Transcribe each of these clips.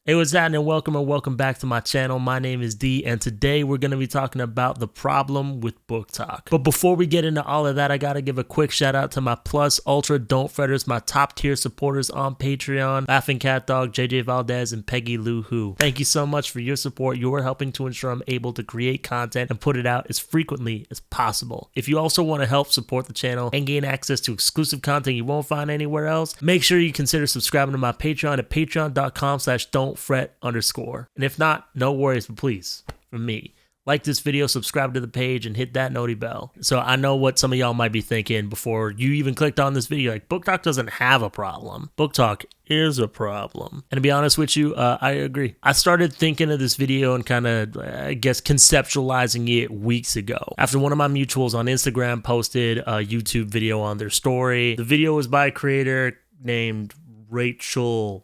Hey, what's happening? Welcome back to my channel. My name is D, and today we're going to be talking about the problem with BookTalk. But before we get into all of that, I got to give a quick shout out to my Plus Ultra Don't Fretters, my top tier supporters on Patreon, Laughing Cat Dog, JJ Valdez, and Peggy Lou Who. Thank you so much for your support. You are helping to ensure I'm able to create content and put it out as frequently as possible. If you also want to help support the channel and gain access to exclusive content you won't find anywhere else, make sure you consider subscribing to my Patreon at patreon.com/don't fret_. And if not, no worries, but please, from me, like this video, subscribe to the page, and hit that noti bell. So I know what some of y'all might be thinking before you even clicked on this video, like, BookTalk doesn't have a problem. BookTalk is a problem. And to be honest with you, I agree. I started thinking of this video and kind of, I guess, conceptualizing it weeks ago. After one of my mutuals on Instagram posted a YouTube video on their story. The video was by a creator named Rachel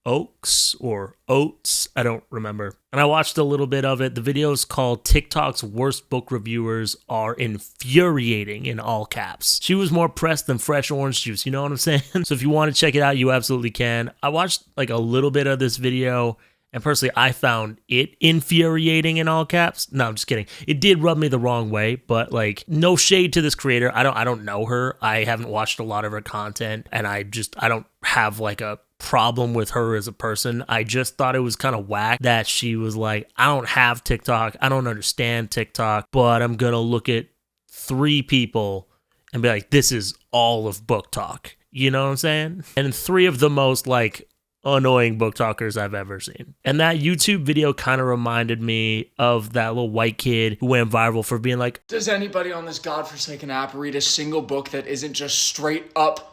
Oakes or Oates, I don't remember. And I watched a little bit of it. The video is called TikTok's Worst Book Reviewers Are Infuriating, in all caps. She was more pressed than fresh orange juice, you know what I'm saying? So if you want to check it out, you absolutely can. I watched like a little bit of this video, and personally, I found it infuriating, in all caps. No, I'm just kidding. It did rub me the wrong way, but like, no shade to this creator. I don't know her. I haven't watched a lot of her content, and I don't have like a problem with her as a person. I just thought it was kind of whack that she was like, I don't have TikTok, I don't understand TikTok, but I'm gonna look at 3 people and be like, this is all of BookTalk. You know what I'm saying? And 3 of the most like annoying BookTalkers I've ever seen. And that YouTube video kind of reminded me of that little white kid who went viral for being like, does anybody on this godforsaken app read a single book that isn't just straight up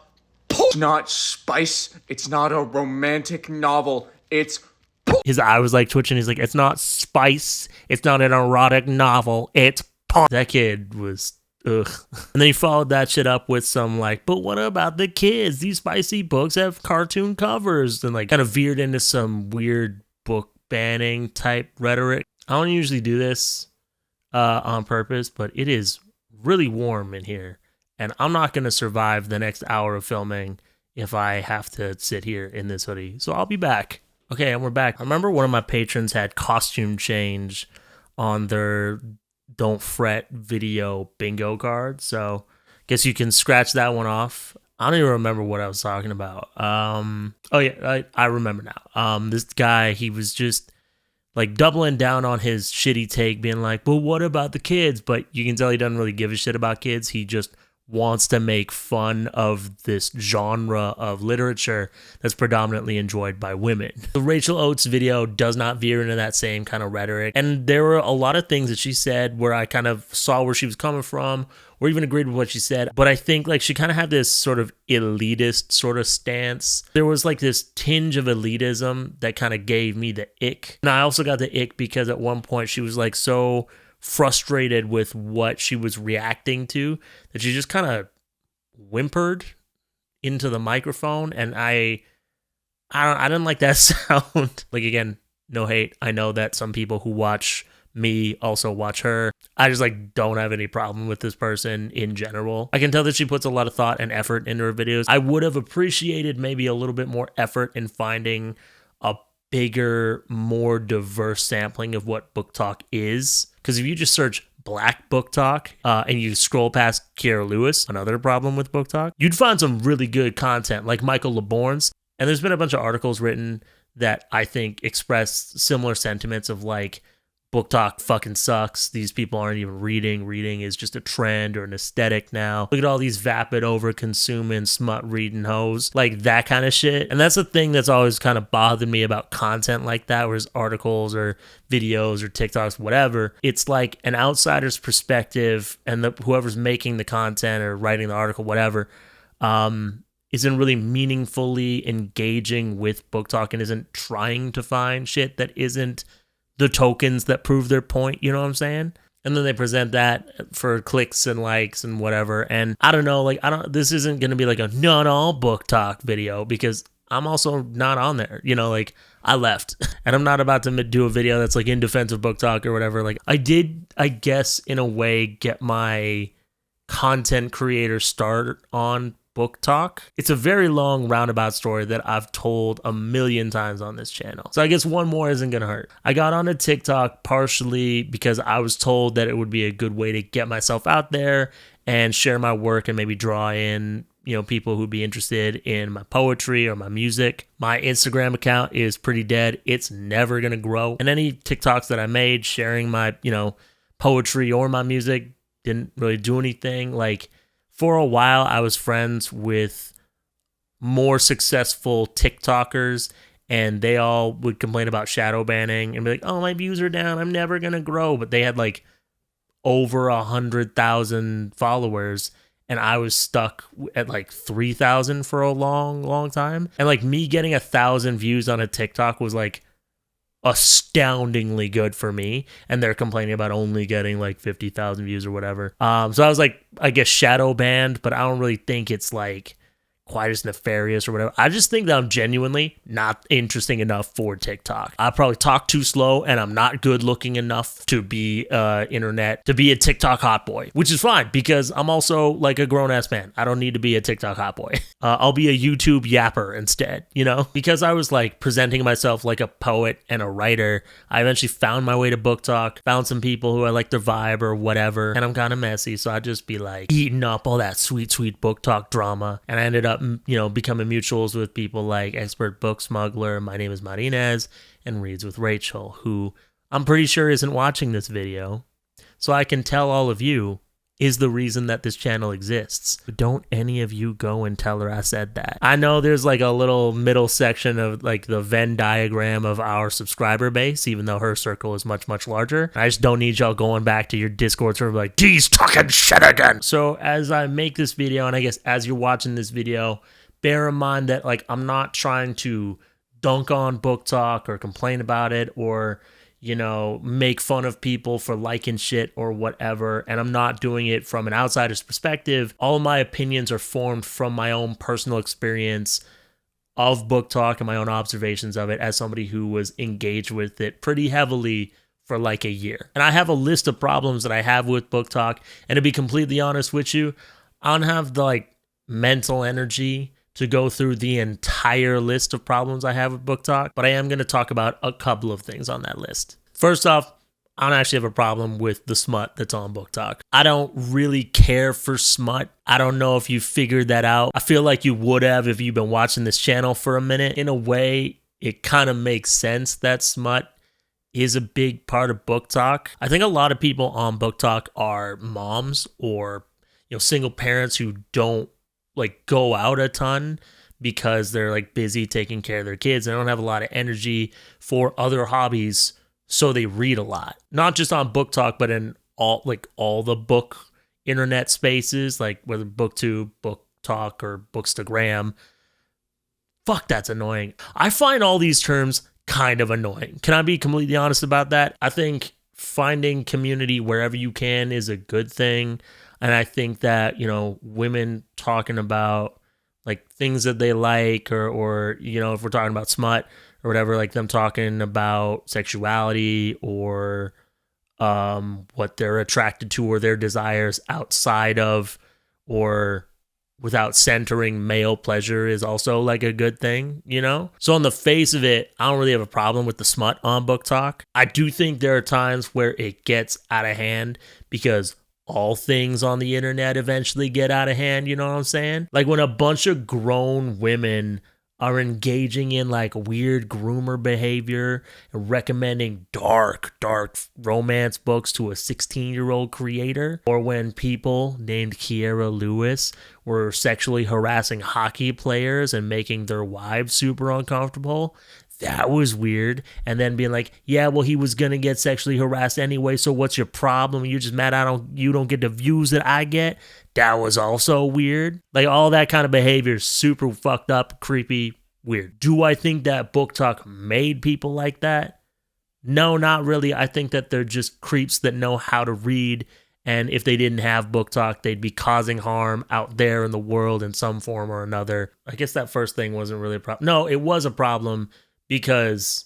It's not spice, it's not a romantic novel, it's his eye was like twitching. He's like, it's not spice, it's not an erotic novel, it's porn. That kid was ugh. And then he followed that shit up with some like, but what about the kids? These spicy books have cartoon covers, and like kind of veered into some weird book banning type rhetoric. I don't usually do this on purpose, but it is really warm in here. And I'm not going to survive the next hour of filming if I have to sit here in this hoodie. So I'll be back. Okay, and we're back. I remember one of my patrons had costume change on their Don't Fret video bingo card. So guess you can scratch that one off. I don't even remember what I was talking about. Oh yeah, I remember now. This guy, he was just like doubling down on his shitty take, being like, but what about the kids? But you can tell he doesn't really give a shit about kids. He just wants to make fun of this genre of literature that's predominantly enjoyed by women. The Rachel Oates video does not veer into that same kind of rhetoric, and there were a lot of things that she said where I kind of saw where she was coming from, or even agreed with what she said, but I think like she kind of had this sort of elitist sort of stance. There was like this tinge of elitism that kind of gave me the ick. And I also got the ick because at one point she was like so frustrated with what she was reacting to that she just kind of whimpered into the microphone, and I didn't like that sound. Like, again, no hate. I know that some people who watch me also watch her. I just like don't have any problem with this person in general. I can tell that she puts a lot of thought and effort into her videos. I would have appreciated maybe a little bit more effort in finding a bigger, more diverse sampling of what BookTalk is. Because if you just search Black BookTalk and you scroll past Kiera Lewis, another problem with BookTalk, you'd find some really good content like Michael LeBourne's. And there's been a bunch of articles written that I think express similar sentiments of like, BookTalk fucking sucks. These people aren't even reading. Reading is just a trend or an aesthetic now. Look at all these vapid, over-consuming, smut-reading hoes. Like that kind of shit. And that's the thing that's always kind of bothered me about content like that, whereas articles or videos or TikToks, whatever. It's like an outsider's perspective, and whoever's making the content or writing the article, whatever, isn't really meaningfully engaging with BookTalk and isn't trying to find shit that isn't the tokens that prove their point, you know what I'm saying? And then they present that for clicks and likes and whatever. And I don't know, like, this isn't going to be like a not all BookTalk video, because I'm also not on there, you know, like I left and I'm not about to do a video that's like in defense of BookTalk or whatever. Like I did, I guess in a way, get my content creator start on BookTalk. It's a very long roundabout story that I've told a million times on this channel. So I guess one more isn't gonna hurt. I got onto TikTok partially because I was told that it would be a good way to get myself out there and share my work and maybe draw in, you know, people who'd be interested in my poetry or my music. My Instagram account is pretty dead. It's never gonna grow. And any TikToks that I made sharing my, you know, poetry or my music didn't really do anything. Like, for a while, I was friends with more successful TikTokers, and they all would complain about shadow banning and be like, oh, my views are down, I'm never gonna grow. But they had like over 100,000 followers, and I was stuck at like 3,000 for a long time. And like me getting 1,000 views on a TikTok was like astoundingly good for me, and they're complaining about only getting like 50,000 views or whatever. So I was like, I guess shadow banned, but I don't really think it's like quite as nefarious or whatever. I just think that I'm genuinely not interesting enough for TikTok. I probably talk too slow, and I'm not good looking enough to be to be a TikTok hot boy, which is fine because I'm also like a grown ass man. I don't need to be a TikTok hot boy. I'll be a YouTube yapper instead, you know? Because I was like presenting myself like a poet and a writer, I eventually found my way to BookTalk, found some people who I like their vibe or whatever, and I'm kind of messy, so I'd just be like eating up all that sweet BookTalk drama, and I ended up, you know, becoming mutuals with people like Expert Book Smuggler, My Name is Marinez, and Reads with Rachel, who I'm pretty sure isn't watching this video, so I can tell all of you is the reason that this channel exists. But don't any of you go and tell her I said that. I know there's like a little middle section of like the Venn diagram of our subscriber base, even though her circle is much larger. I just don't need y'all going back to your Discord server like, "He's talking shit again." So as I make this video, and I guess as you're watching this video, bear in mind that like I'm not trying to dunk on BookTalk or complain about it or, you know, make fun of people for liking shit or whatever. And I'm not doing it from an outsider's perspective. All of my opinions are formed from my own personal experience of BookTalk and my own observations of it as somebody who was engaged with it pretty heavily for like a year. And I have a list of problems that I have with BookTalk. And to be completely honest with you, I don't have the like mental energy to go through the entire list of problems I have with BookTalk, but I am going to talk about a couple of things on that list. First off, I don't actually have a problem with the smut that's on BookTalk. I don't really care for smut. I don't know if you figured that out. I feel like you would have if you've been watching this channel for a minute. In a way, it kind of makes sense that smut is a big part of BookTalk. I think a lot of people on BookTalk are moms or, you know, single parents who don't like go out a ton because they're like busy taking care of their kids. They don't have a lot of energy for other hobbies, so they read a lot. Not just on BookTalk, but in all the book internet spaces, like whether BookTube, BookTalk, or Bookstagram. Fuck, that's annoying. I find all these terms kind of annoying. Can I be completely honest about that? I think finding community wherever you can is a good thing. And I think that, you know, women talking about like things that they like or, you know, if we're talking about smut or whatever, like them talking about sexuality or what they're attracted to or their desires outside of or without centering male pleasure is also like a good thing, you know? So on the face of it, I don't really have a problem with the smut on BookTalk. I do think there are times where it gets out of hand because all things on the internet eventually get out of hand, you know what I'm saying? Like when a bunch of grown women are engaging in like weird groomer behavior and recommending dark romance books to a 16-year-old creator, or when people named Kiera Lewis were sexually harassing hockey players and making their wives super uncomfortable. That was weird. And then being like, yeah, well, he was gonna get sexually harassed anyway, so what's your problem? You're just mad you don't get the views that I get? That was also weird. Like all that kind of behavior is super fucked up, creepy, weird. Do I think that BookTalk made people like that? No, not really. I think that they're just creeps that know how to read, and if they didn't have BookTalk, they'd be causing harm out there in the world in some form or another. I guess that first thing wasn't really a problem. No, it was a problem, because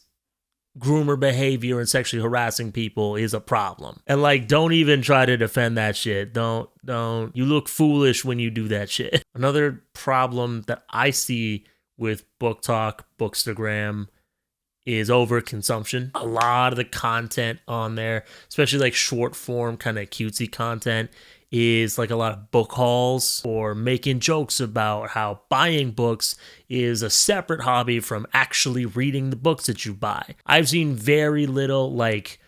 groomer behavior and sexually harassing people is a problem. And like, don't even try to defend that shit. Don't. You look foolish when you do that shit. Another problem that I see with BookTalk, Bookstagram, is overconsumption. A lot of the content on there, especially like short form kind of cutesy content, is like a lot of book hauls or making jokes about how buying books is a separate hobby from actually reading the books that you buy. I've seen very little like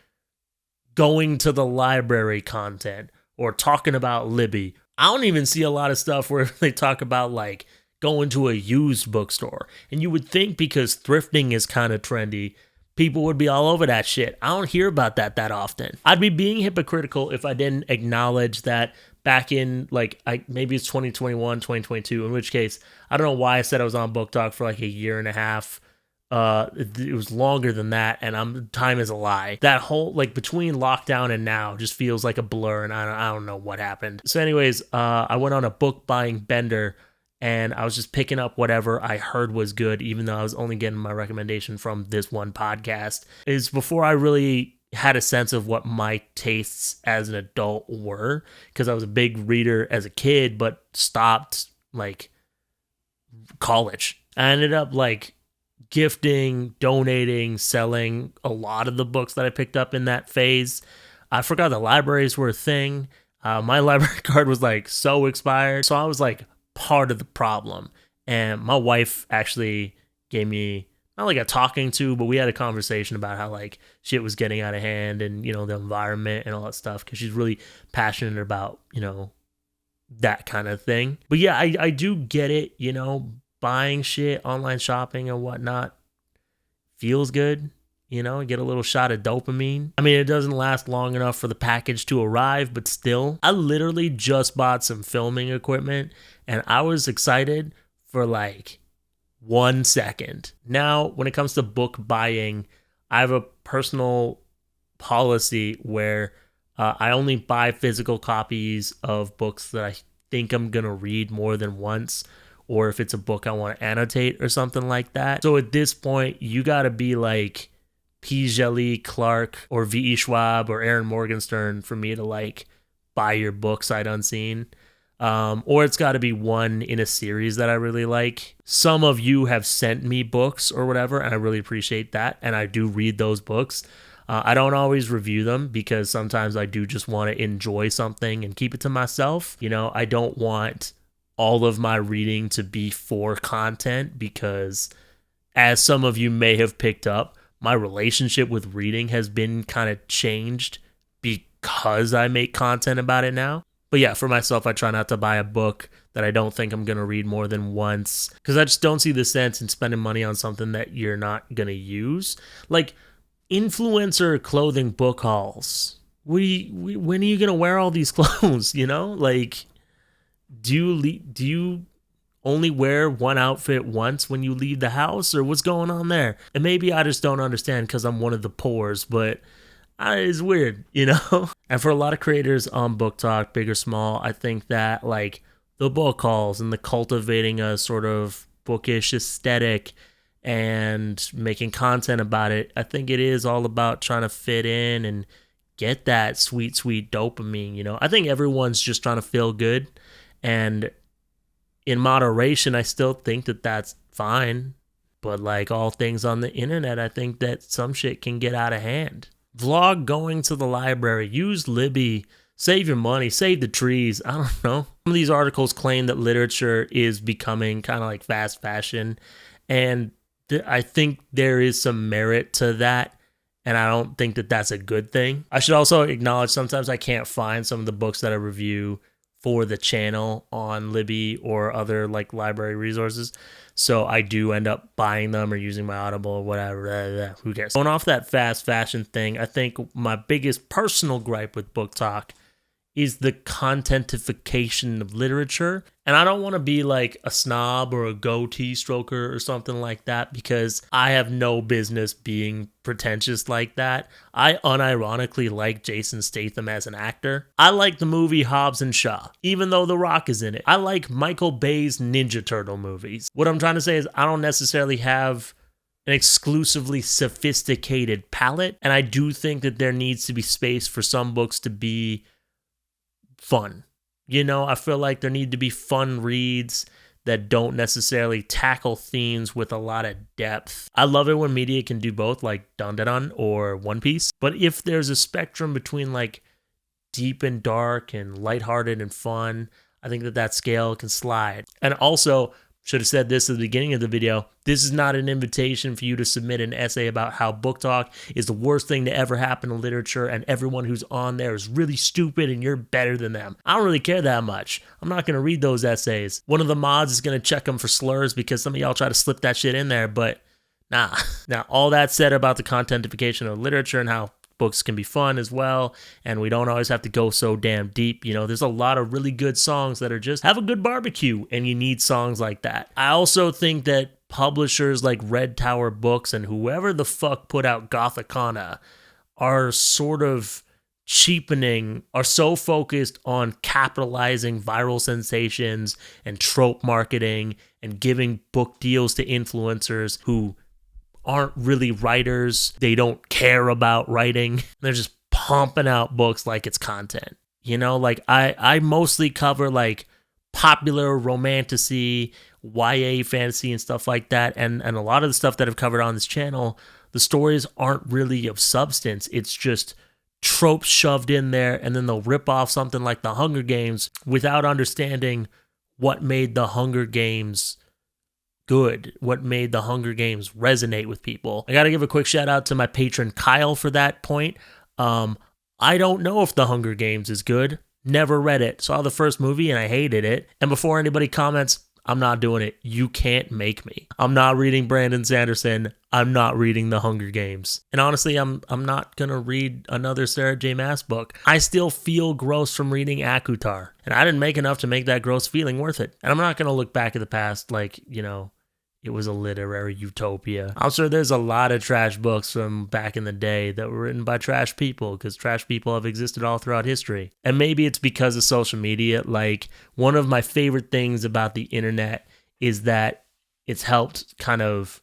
going to the library content or talking about Libby. I don't even see a lot of stuff where they talk about like going to a used bookstore. And you would think because thrifting is kind of trendy, people would be all over that shit. I don't hear about that often. I'd be being hypocritical if I didn't acknowledge that back in like, maybe it's 2021, 2022, in which case, I don't know why I said I was on BookTalk for like a year and a half. It was longer than that, and time is a lie. That whole, like, between lockdown and now just feels like a blur, and I don't know what happened. So anyways, I went on a book buying bender, and I was just picking up whatever I heard was good, even though I was only getting my recommendation from this one podcast. Is before I really had a sense of what my tastes as an adult were, because I was a big reader as a kid, but stopped, like, college. I ended up, like, gifting, donating, selling a lot of the books that I picked up in that phase. I forgot the libraries were a thing. My library card was, like, so expired. So I was, like, part of the problem. And my wife actually gave me not like a talking to, but we had a conversation about how like shit was getting out of hand and, you know, the environment and all that stuff, because she's really passionate about, you know, that kind of thing. But yeah, I do get it, you know, buying shit, online shopping and whatnot feels good. You know, get a little shot of dopamine. I mean, it doesn't last long enough for the package to arrive, but still. I literally just bought some filming equipment and I was excited for like 1 second. Now, when it comes to book buying, I have a personal policy where I only buy physical copies of books that I think I'm going to read more than once, or if it's a book I want to annotate or something like that. So at this point, you got to be like P. Jelly Clark or V.E. Schwab or Aaron Morgenstern for me to like buy your book sight unseen. Or it's got to be one in a series that I really like. Some of you have sent me books or whatever, and I really appreciate that. And I do read those books. I don't always review them because sometimes I do just want to enjoy something and keep it to myself. You know, I don't want all of my reading to be for content because, as some of you may have picked up, my relationship with reading has been kind of changed because I make content about it now. But yeah, for myself, I try not to buy a book that I don't think I'm going to read more than once, because I just don't see the sense in spending money on something that you're not going to use. Like influencer clothing book hauls. When are you going to wear all these clothes, you know? Like, do you only wear one outfit once when you leave the house, or what's going on there? And maybe I just don't understand because I'm one of the poors, but it's weird, you know? And for a lot of creators on BookTalk, big or small, I think that like the book hauls and the cultivating a sort of bookish aesthetic and making content about it, I think it is all about trying to fit in and get that sweet, sweet dopamine, you know? I think everyone's just trying to feel good, and in moderation, I still think that that's fine. But like all things on the internet, I think that some shit can get out of hand. Vlog going to the library, use Libby, save your money, save the trees. I don't know. Some of these articles claim that literature is becoming kind of like fast fashion. And I think there is some merit to that. And I don't think that that's a good thing. I should also acknowledge sometimes I can't find some of the books that I review for the channel on Libby or other like library resources. So I do end up buying them or using my Audible or whatever. Who cares? Going off that fast fashion thing, I think my biggest personal gripe with BookTalk is the contentification of literature. And I don't want to be like a snob or a goatee stroker or something like that, because I have no business being pretentious like that. I unironically like Jason Statham as an actor. I like the movie Hobbs and Shaw, even though The Rock is in it. I like Michael Bay's Ninja Turtle movies. What I'm trying to say is I don't necessarily have an exclusively sophisticated palette. And I do think that there needs to be space for some books to be fun. You know, I feel like there need to be fun reads that don't necessarily tackle themes with a lot of depth. I love it when media can do both, like Dun Dun Dun or One Piece. But if there's a spectrum between like deep and dark and lighthearted and fun, I think that scale can slide. And also, should have said this at the beginning of the video, this is not an invitation for you to submit an essay about how BookTalk is the worst thing to ever happen in literature and everyone who's on there is really stupid and you're better than them. I don't really care that much. I'm not going to read those essays. One of the mods is going to check them for slurs because some of y'all try to slip that shit in there, but nah. Now, all that said about the contentification of literature and how books can be fun as well, and we don't always have to go so damn deep. You know, there's a lot of really good songs that are just have a good barbecue, and you need songs like that. I also think that publishers like Red Tower Books and whoever the fuck put out Gothicana are sort of cheapening, are so focused on capitalizing viral sensations and trope marketing and giving book deals to influencers who aren't really writers. They don't care about writing. They're just pumping out books like it's content. You know, like I mostly cover like popular romantasy, YA fantasy and stuff like that. And a lot of the stuff that I've covered on this channel, the stories aren't really of substance. It's just tropes shoved in there, and then they'll rip off something like The Hunger Games without understanding what made The Hunger Games good, what made The Hunger Games resonate with people. I gotta give a quick shout out to my patron Kyle for that point. I don't know if The Hunger Games is good. Never read it. Saw the first movie and I hated it. And before anybody comments, I'm not doing it. You can't make me. I'm not reading Brandon Sanderson. I'm not reading The Hunger Games. And honestly, I'm not gonna read another Sarah J. Maas book. I still feel gross from reading Akutar. And I didn't make enough to make that gross feeling worth it. And I'm not gonna look back at the past like, you know, it was a literary utopia. I'm sure there's a lot of trash books from back in the day that were written by trash people, because trash people have existed all throughout history. And maybe it's because of social media. Like, one of my favorite things about the internet is that it's helped kind of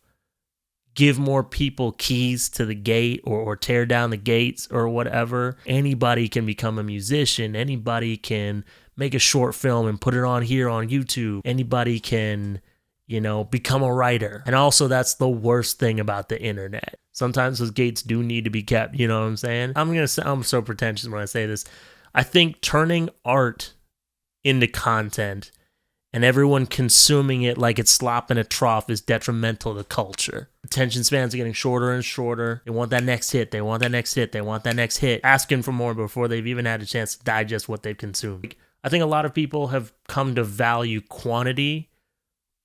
give more people keys to the gate, or tear down the gates or whatever. Anybody can become a musician. Anybody can make a short film and put it on here on YouTube. Anybody can, you know, become a writer. And also, that's the worst thing about the internet. Sometimes those gates do need to be kept, you know what I'm saying? I'm so pretentious when I say this. I think turning art into content and everyone consuming it like it's slop in a trough is detrimental to culture. Attention spans are getting shorter and shorter. They want that next hit. They want that next hit. They want that next hit. Asking for more before they've even had a chance to digest what they've consumed. I think a lot of people have come to value quantity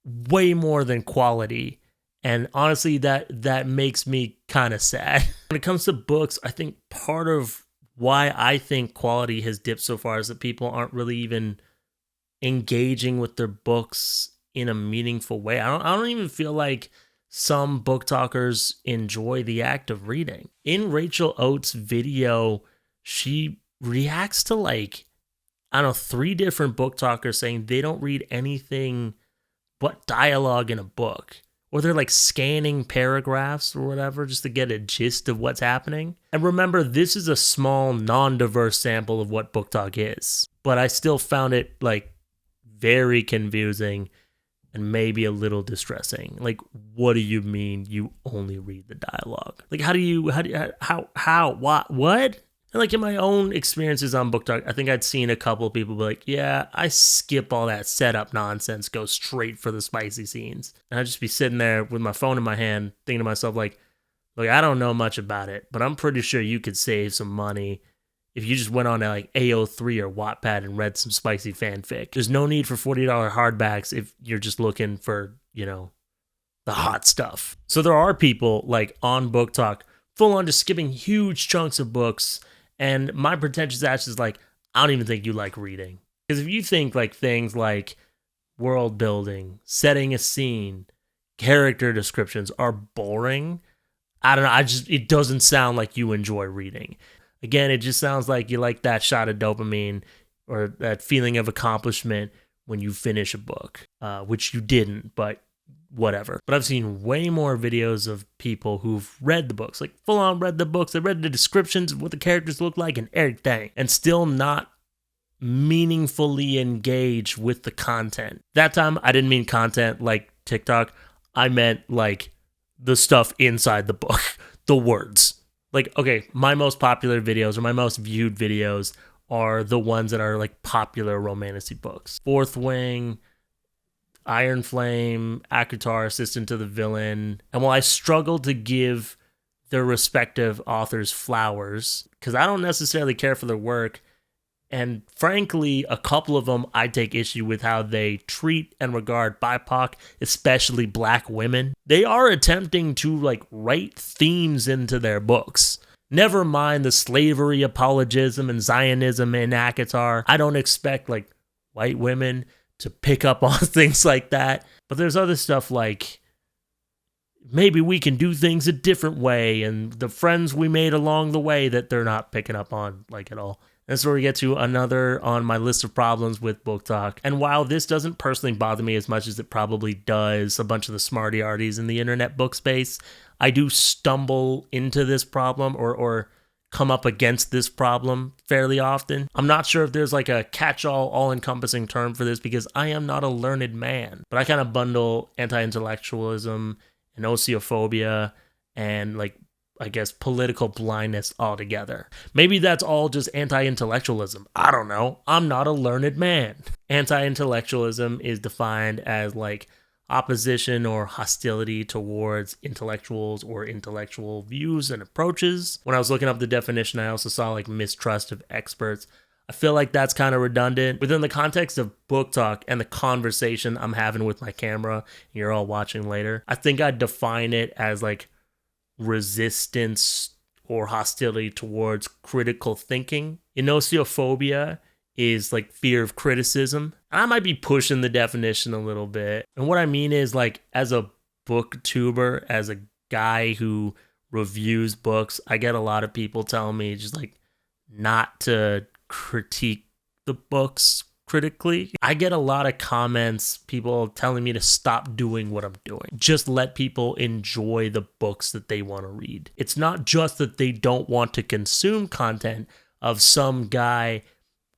way more than quality, and honestly that makes me kind of sad. When it comes to books, I think part of why I think quality has dipped so far is that people aren't really even engaging with their books in a meaningful way. I don't even feel like some book talkers enjoy the act of reading. In Rachel Oates' video, she reacts to like, I don't know, 3 different book talkers saying they don't read anything but dialogue in a book, or they're like scanning paragraphs or whatever just to get a gist of what's happening. And remember, this is a small, non-diverse sample of what BookTalk is, but I still found it like very confusing and maybe a little distressing. Like, what do you mean you only read the dialogue? Like, what? And like in my own experiences on BookTalk, I think I'd seen a couple of people be like, yeah, I skip all that setup nonsense, go straight for the spicy scenes. And I'd just be sitting there with my phone in my hand thinking to myself, like, look, I don't know much about it, but I'm pretty sure you could save some money if you just went on to like AO3 or Wattpad and read some spicy fanfic. There's no need for $40 hardbacks if you're just looking for, you know, the hot stuff. So there are people like on BookTalk full on just skipping huge chunks of books. And my pretentious ass is like, I don't even think you like reading. Because if you think like things like world building, setting a scene, character descriptions are boring, I don't know, it doesn't sound like you enjoy reading. Again, it just sounds like you like that shot of dopamine or that feeling of accomplishment when you finish a book, which you didn't, but whatever. But I've seen way more videos of people who've read the books, like full on read the books. They read the descriptions of what the characters look like and everything, and still not meaningfully engage with the content. That time, I didn't mean content like TikTok. I meant like the stuff inside the book, the words. Like, okay, my most popular videos or my most viewed videos are the ones that are like popular romantasy books. Fourth Wing, Iron Flame, Akutar, Assistant to the Villain. And while I struggle to give their respective authors flowers, because I don't necessarily care for their work, and frankly, a couple of them I take issue with how they treat and regard BIPOC, especially black women. They are attempting to like write themes into their books. Never mind the slavery apologism and Zionism in Akatar. I don't expect like white women to pick up on things like that. But there's other stuff like maybe we can do things a different way and the friends we made along the way that they're not picking up on like at all. That's where we get to another on my list of problems with BookTalk. And while this doesn't personally bother me as much as it probably does a bunch of the smarty-arties in the internet book space, I do stumble into this problem or come up against this problem fairly often. I'm not sure if there's like a catch-all, all-encompassing term for this because I am not a learned man. But I kind of bundle anti-intellectualism and oceophobia and like I guess, political blindness altogether. Maybe that's all just anti-intellectualism. I don't know. I'm not a learned man. Anti-intellectualism is defined as like opposition or hostility towards intellectuals or intellectual views and approaches. When I was looking up the definition, I also saw like mistrust of experts. I feel like that's kind of redundant. Within the context of BookTalk and the conversation I'm having with my camera, and you're all watching later, I think I'd define it as like resistance or hostility towards critical thinking. Oceophobia is like fear of criticism. I might be pushing the definition a little bit. And what I mean is like as a booktuber, as a guy who reviews books, I get a lot of people telling me just like not to critique the books critically. I get a lot of comments, people telling me to stop doing what I'm doing. Just let people enjoy the books that they want to read. It's not just that they don't want to consume content of some guy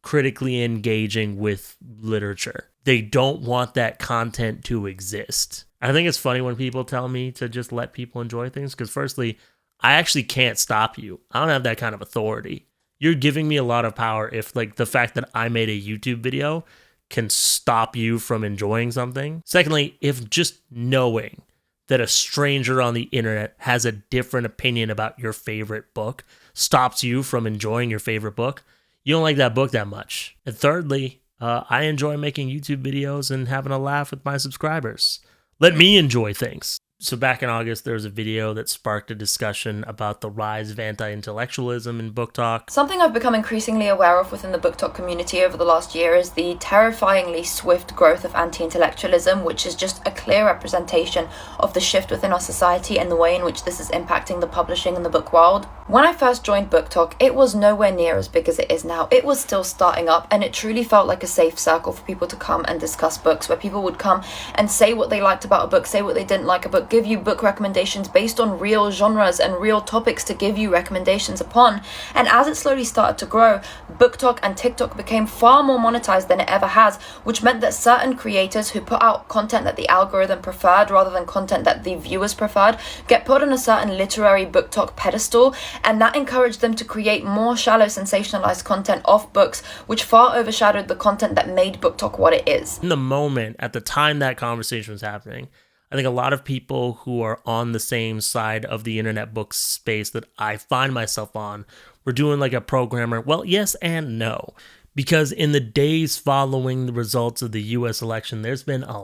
critically engaging with literature. They don't want that content to exist. I think it's funny when people tell me to just let people enjoy things because firstly, I actually can't stop you. I don't have that kind of authority. You're giving me a lot of power if like the fact that I made a YouTube video can stop you from enjoying something. Secondly, if just knowing that a stranger on the internet has a different opinion about your favorite book stops you from enjoying your favorite book, you don't like that book that much. And thirdly, I enjoy making YouTube videos and having a laugh with my subscribers. Let me enjoy things. So back in August, there was a video that sparked a discussion about the rise of anti-intellectualism in BookTalk. Something I've become increasingly aware of within the BookTalk community over the last year is the terrifyingly swift growth of anti-intellectualism, which is just a clear representation of the shift within our society and the way in which this is impacting the publishing and the book world. When I first joined BookTalk, it was nowhere near as big as it is now. It was still starting up, and it truly felt like a safe circle for people to come and discuss books, where people would come and say what they liked about a book, say what they didn't like a book, give you book recommendations based on real genres and real topics to give you recommendations upon. And as it slowly started to grow, BookTalk and TikTok became far more monetized than it ever has, which meant that certain creators who put out content that the algorithm preferred rather than content that the viewers preferred get put on a certain literary BookTalk pedestal, and that encouraged them to create more shallow sensationalized content off books, which far overshadowed the content that made BookTalk what it is. In the moment, at the time that conversation was happening, I think a lot of people who are on the same side of the internet book space that I find myself on were doing like a programmer, well, yes and no. Because in the days following the results of the US election, there's been a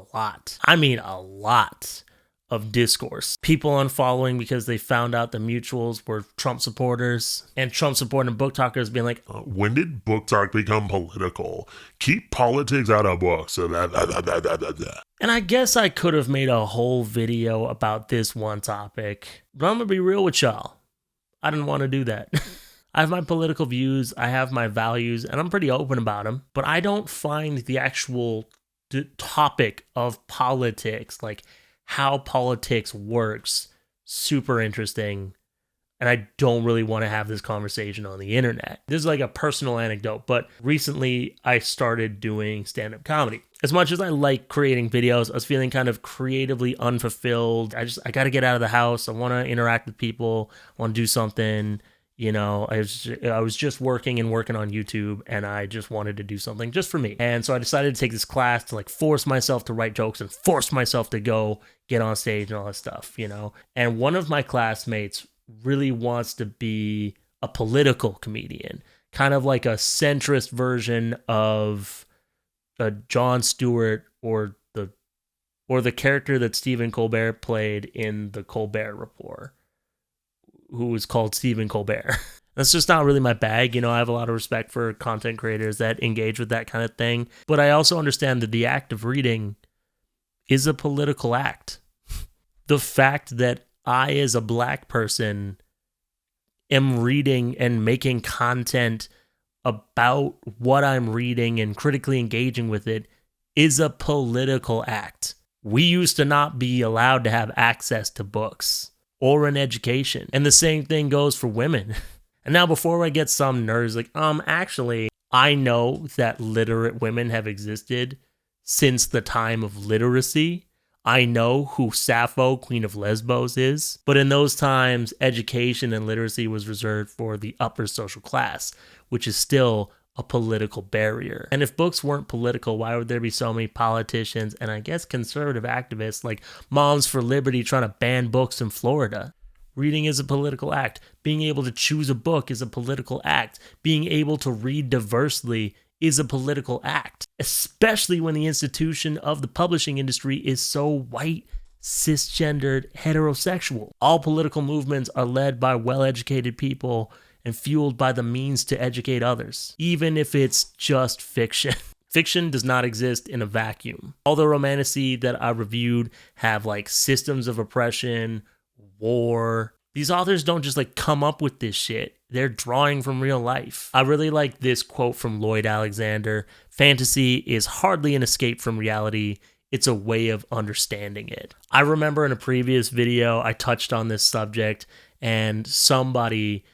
lot of discourse. People unfollowing because they found out the mutuals were Trump supporters, and Trump supporting BookTalkers being like, when did BookTalk become political? Keep politics out of books. And I guess I could have made a whole video about this one topic, but I'm gonna be real with y'all. I didn't want to do that. I have my political views, I have my values, and I'm pretty open about them, but I don't find the actual topic of politics, like how politics works super interesting. And I don't really want to have this conversation on the internet. This is like a personal anecdote, but recently I started doing stand-up comedy. As much as I like creating videos, I was feeling kind of creatively unfulfilled. I got to get out of the house. I want to interact with people. I want to do something. You know, I was just working on YouTube, and I just wanted to do something just for me. And so I decided to take this class to like force myself to write jokes and force myself to go get on stage and all that stuff, you know. And one of my classmates really wants to be a political comedian, kind of like a centrist version of Jon Stewart or the character that Stephen Colbert played in the Colbert Report, who was called Stephen Colbert. That's just not really my bag. You know, I have a lot of respect for content creators that engage with that kind of thing, but I also understand that the act of reading is a political act. The fact that I, as a black person, am reading and making content about what I'm reading and critically engaging with it is a political act. We used to not be allowed to have access to books or an education. And the same thing goes for women. And now before I get some nerds like, actually, I know that literate women have existed since the time of literacy. I know who Sappho, Queen of Lesbos, is, but in those times, education and literacy was reserved for the upper social class, which is still a political barrier. And if books weren't political, why would there be so many politicians and I guess conservative activists like Moms for Liberty trying to ban books in Florida? Reading is a political act. Being able to choose a book is a political act. Being able to read diversely is a political act, especially when the institution of the publishing industry is so white, cisgendered, heterosexual. All political movements are led by well-educated people and fueled by the means to educate others, even if it's just fiction. Fiction does not exist in a vacuum. All the romantasy that I reviewed have like systems of oppression, war. These authors don't just like come up with this shit. They're drawing from real life. I really like this quote from Lloyd Alexander. Fantasy is hardly an escape from reality. It's a way of understanding it. I remember in a previous video, I touched on this subject and somebody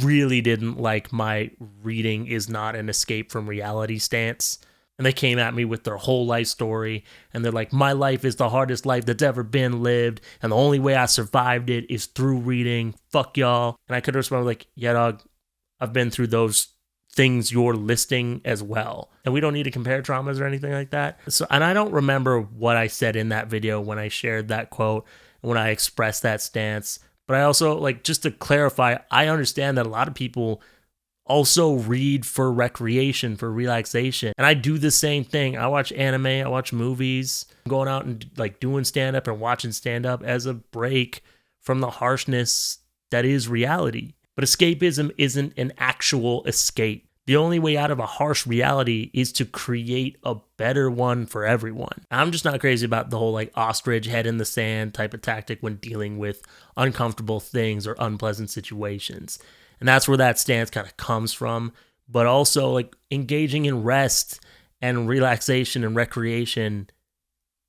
really didn't like my reading is not an escape from reality stance. And they came at me with their whole life story. And they're like, my life is the hardest life that's ever been lived. And the only way I survived it is through reading. Fuck y'all. And I could respond like, yeah, dog, I've been through those things you're listing as well. And we don't need to compare traumas or anything like that. So, and I don't remember what I said in that video when I shared that quote, when I expressed that stance. But I also, like, just to clarify, I understand that a lot of people also read for recreation, for relaxation. And I do the same thing. I watch anime, I watch movies. I'm going out and like doing stand-up and watching stand-up as a break from the harshness that is reality. But escapism isn't an actual escape. The only way out of a harsh reality is to create a better one for everyone. I'm just not crazy about the whole like ostrich head in the sand type of tactic when dealing with uncomfortable things or unpleasant situations. And that's where that stance kind of comes from. But also like engaging in rest and relaxation and recreation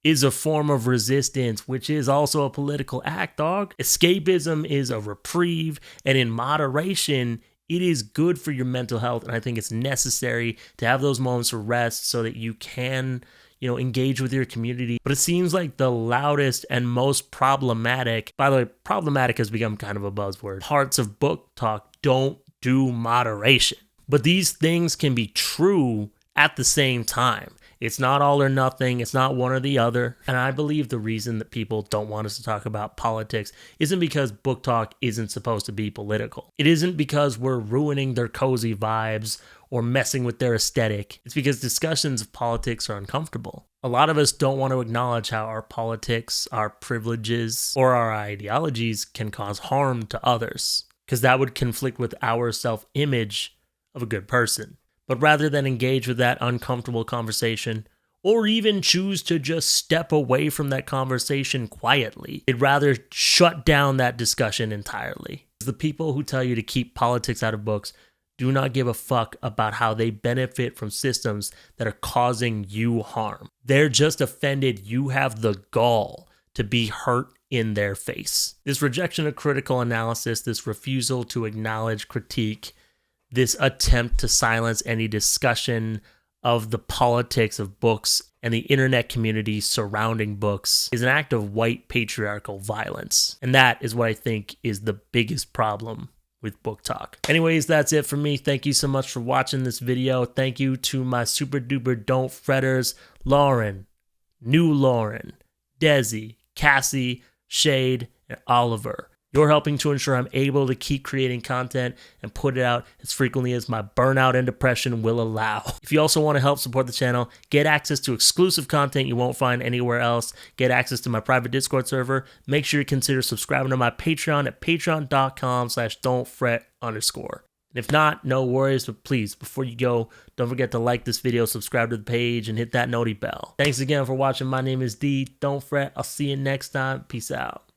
is a form of resistance, which is also a political act, dog. Escapism is a reprieve, and in moderation, it is good for your mental health. And I think it's necessary to have those moments of rest so that you can, engage with your community. But it seems like the loudest and most problematic, by the way, problematic has become kind of a buzzword, parts of BookTalk don't do moderation. But these things can be true at the same time. It's not all or nothing. It's not one or the other. And I believe the reason that people don't want us to talk about politics isn't because BookTalk isn't supposed to be political. It isn't because we're ruining their cozy vibes or messing with their aesthetic. It's because discussions of politics are uncomfortable. A lot of us don't want to acknowledge how our politics, our privileges, or our ideologies can cause harm to others, because that would conflict with our self-image of a good person. But rather than engage with that uncomfortable conversation, or even choose to just step away from that conversation quietly, they'd rather shut down that discussion entirely. The people who tell you to keep politics out of books do not give a fuck about how they benefit from systems that are causing you harm. They're just offended you have the gall to be hurt in their face. This rejection of critical analysis, this refusal to acknowledge critique, this attempt to silence any discussion of the politics of books and the internet community surrounding books is an act of white patriarchal violence. And that is what I think is the biggest problem with BookTalk. Anyways, that's it for me. Thank you so much for watching this video. Thank you to my super duper don't fretters, Lauren, New Lauren, Desi, Cassie, Shade, and Oliver. You're helping to ensure I'm able to keep creating content and put it out as frequently as my burnout and depression will allow. If you also want to help support the channel, get access to exclusive content you won't find anywhere else, get access to my private Discord server, make sure you consider subscribing to my Patreon at patreon.com/don'tfret_. And if not, no worries, but please, before you go, don't forget to like this video, subscribe to the page, and hit that noti bell. Thanks again for watching. My name is D. Don't fret. I'll see you next time. Peace out.